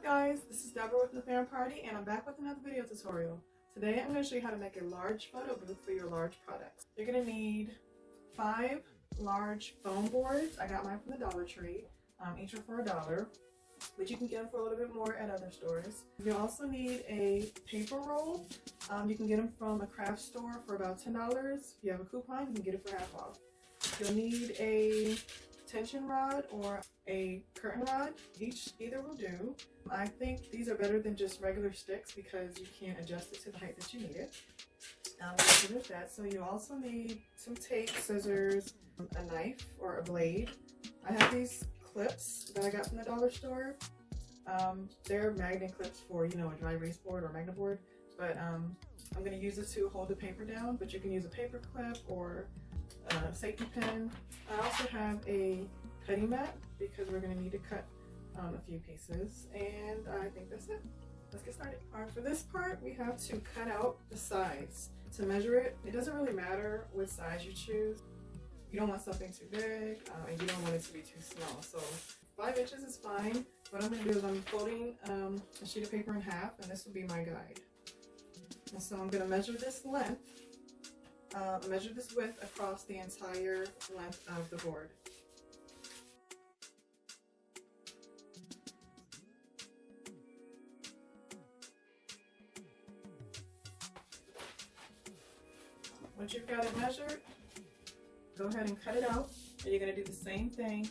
guys, this is Deborah with the Fan Party, and I'm back with another video tutorial. Today I'm going to show you how to make a large photo booth for your large products. You're going to need 5 large foam boards. I got mine from the Dollar Tree. Each are for $1, but you can get them for a little bit more at other stores. You also need a paper roll. You can get them from a craft store for about $10. If you have a coupon, you can get it for half off. You'll need a tension rod or a curtain rod. Either will do. I think these are better than just regular sticks because you can't adjust it to the height that you need it. So there's that. So you also need some tape, scissors, a knife or a blade. I have these clips that I got from the dollar store. They're magnet clips for, a dry erase board or magnet board, but I'm going to use it to hold the paper down, but you can use a paper clip or a safety pin. I also have a cutting mat because we're going to need to cut a few pieces, and I think that's it. Let's get started. Alright, for this part we have to cut out the sides. To measure it, it doesn't really matter what size you choose. You don't want something too big, and you don't want it to be too small. So 5 inches is fine. What I'm going to do is I'm folding a sheet of paper in half, and this will be my guide. And so I'm going to measure this length, measure this width across the entire length of the board. Once you've got it measured, go ahead and cut it out, and you're going to do the same thing.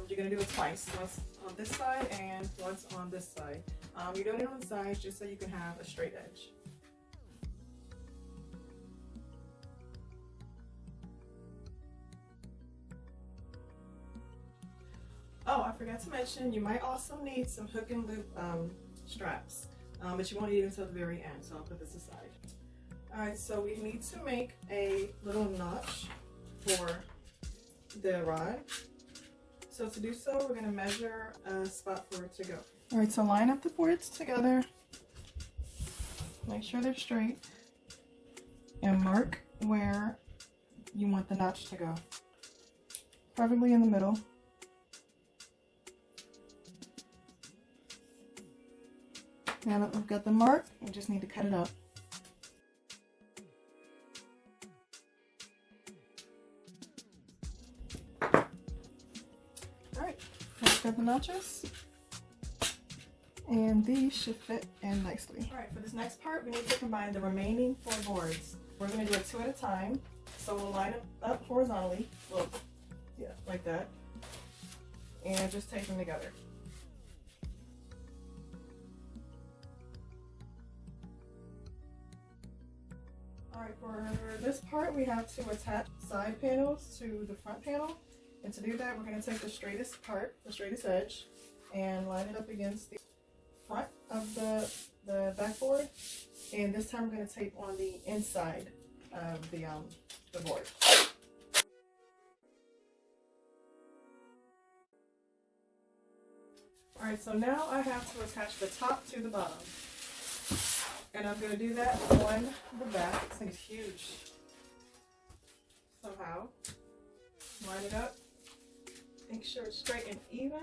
You're going to do it twice, once on this side and once on this side. You're doing it on the sides just so you can have a straight edge. Oh, I forgot to mention, you might also need some hook and loop straps, but you won't need it until the very end, so I'll put this aside. Alright, so we need to make a little notch for the rod. So to do so, we're going to measure a spot for it to go. Alright, so line up the boards together, make sure they're straight, and mark where you want the notch to go. Preferably in the middle. Now that we've got the mark, we just need to cut it out. Alright, let's cut the notches. And these should fit in nicely. Alright, for this next part, we need to combine the remaining 4 boards. We're going to do it 2 at a time. So we'll line them up horizontally. Well, yeah, like that. And just tape them together. Alright, for this part we have to attach side panels to the front panel, and to do that we're going to take the straightest part, the straightest edge, and line it up against the front of the backboard, and this time we're going to tape on the inside of the board. Alright, so now I have to attach the top to the bottom. And I'm going to do that on the back. This thing's huge. Somehow. Line it up. Make sure it's straight and even.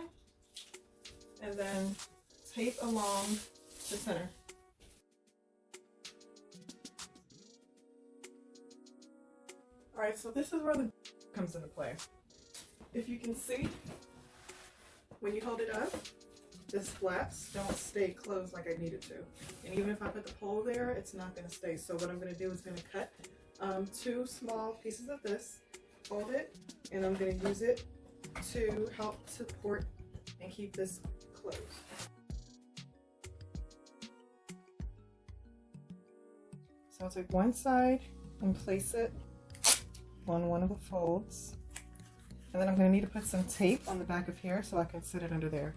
And then tape along the center. Alright, so this is where the comes into play. If you can see, when you hold it up, this flaps don't stay closed like I need it to. And even if I put the pole there, it's not going to stay. So what I'm going to do is going to cut 2 small pieces of this, fold it, and I'm going to use it to help support and keep this closed. So I'll take one side and place it on one of the folds. And then I'm going to need to put some tape on the back of here so I can sit it under there.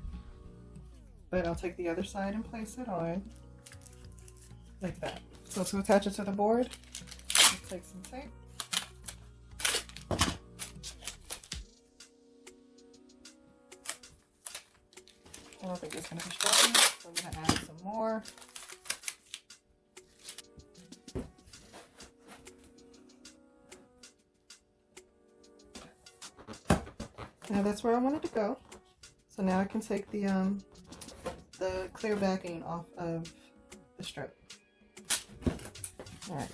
But I'll take the other side and place it on like that. So to attach it to the board, I'll take some tape. I don't think it's going to be strong enough, so I'm going to add some more. Now that's where I want it to go. So now I can take the the clear backing off of the strip. Alright.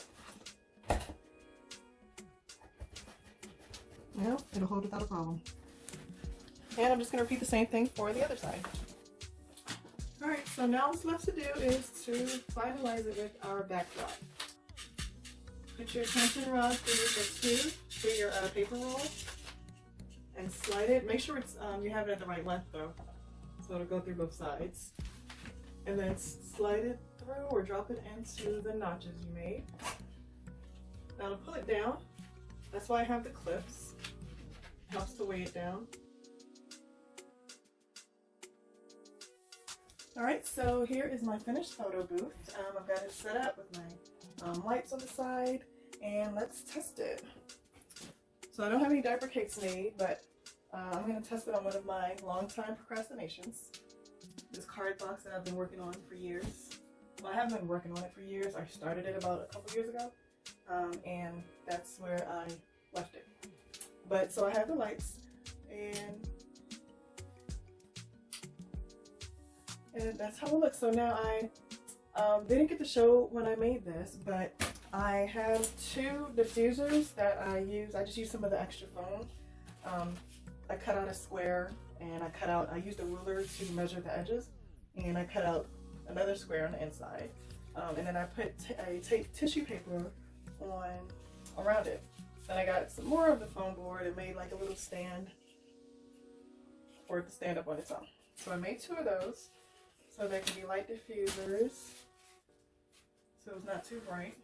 Well, it'll hold without a problem. And I'm just going to repeat the same thing for the other side. Alright, so now what's left to do is to finalize it with our backdrop. Put your tension rod through the tube for your paper roll and slide it. Make sure it's you have it at the right length though, so it'll go through both sides. And then slide it through or drop it into the notches you made. Now to pull it down, that's why I have the clips. Helps to weigh it down. Alright, so here is my finished photo booth. I've got it set up with my lights on the side, and let's test it. So I don't have any diaper cakes made, but I'm going to test it on one of my long-time procrastinations. This card box that I've been working on for years. Well, I haven't been working on it for years. I started it about a couple years ago, and that's where I left it. But so I have the lights, and that's how it looks. So now I didn't get to show when I made this, but I have two diffusers that I use. I just use some of the extra foam. I cut out a square, and I used a ruler to measure the edges, and I cut out another square on the inside. And then I put tissue paper around it. Then I got some more of the foam board and made like a little stand for it to stand up on its own. So I made two of those so they can be light diffusers, so it's not too bright.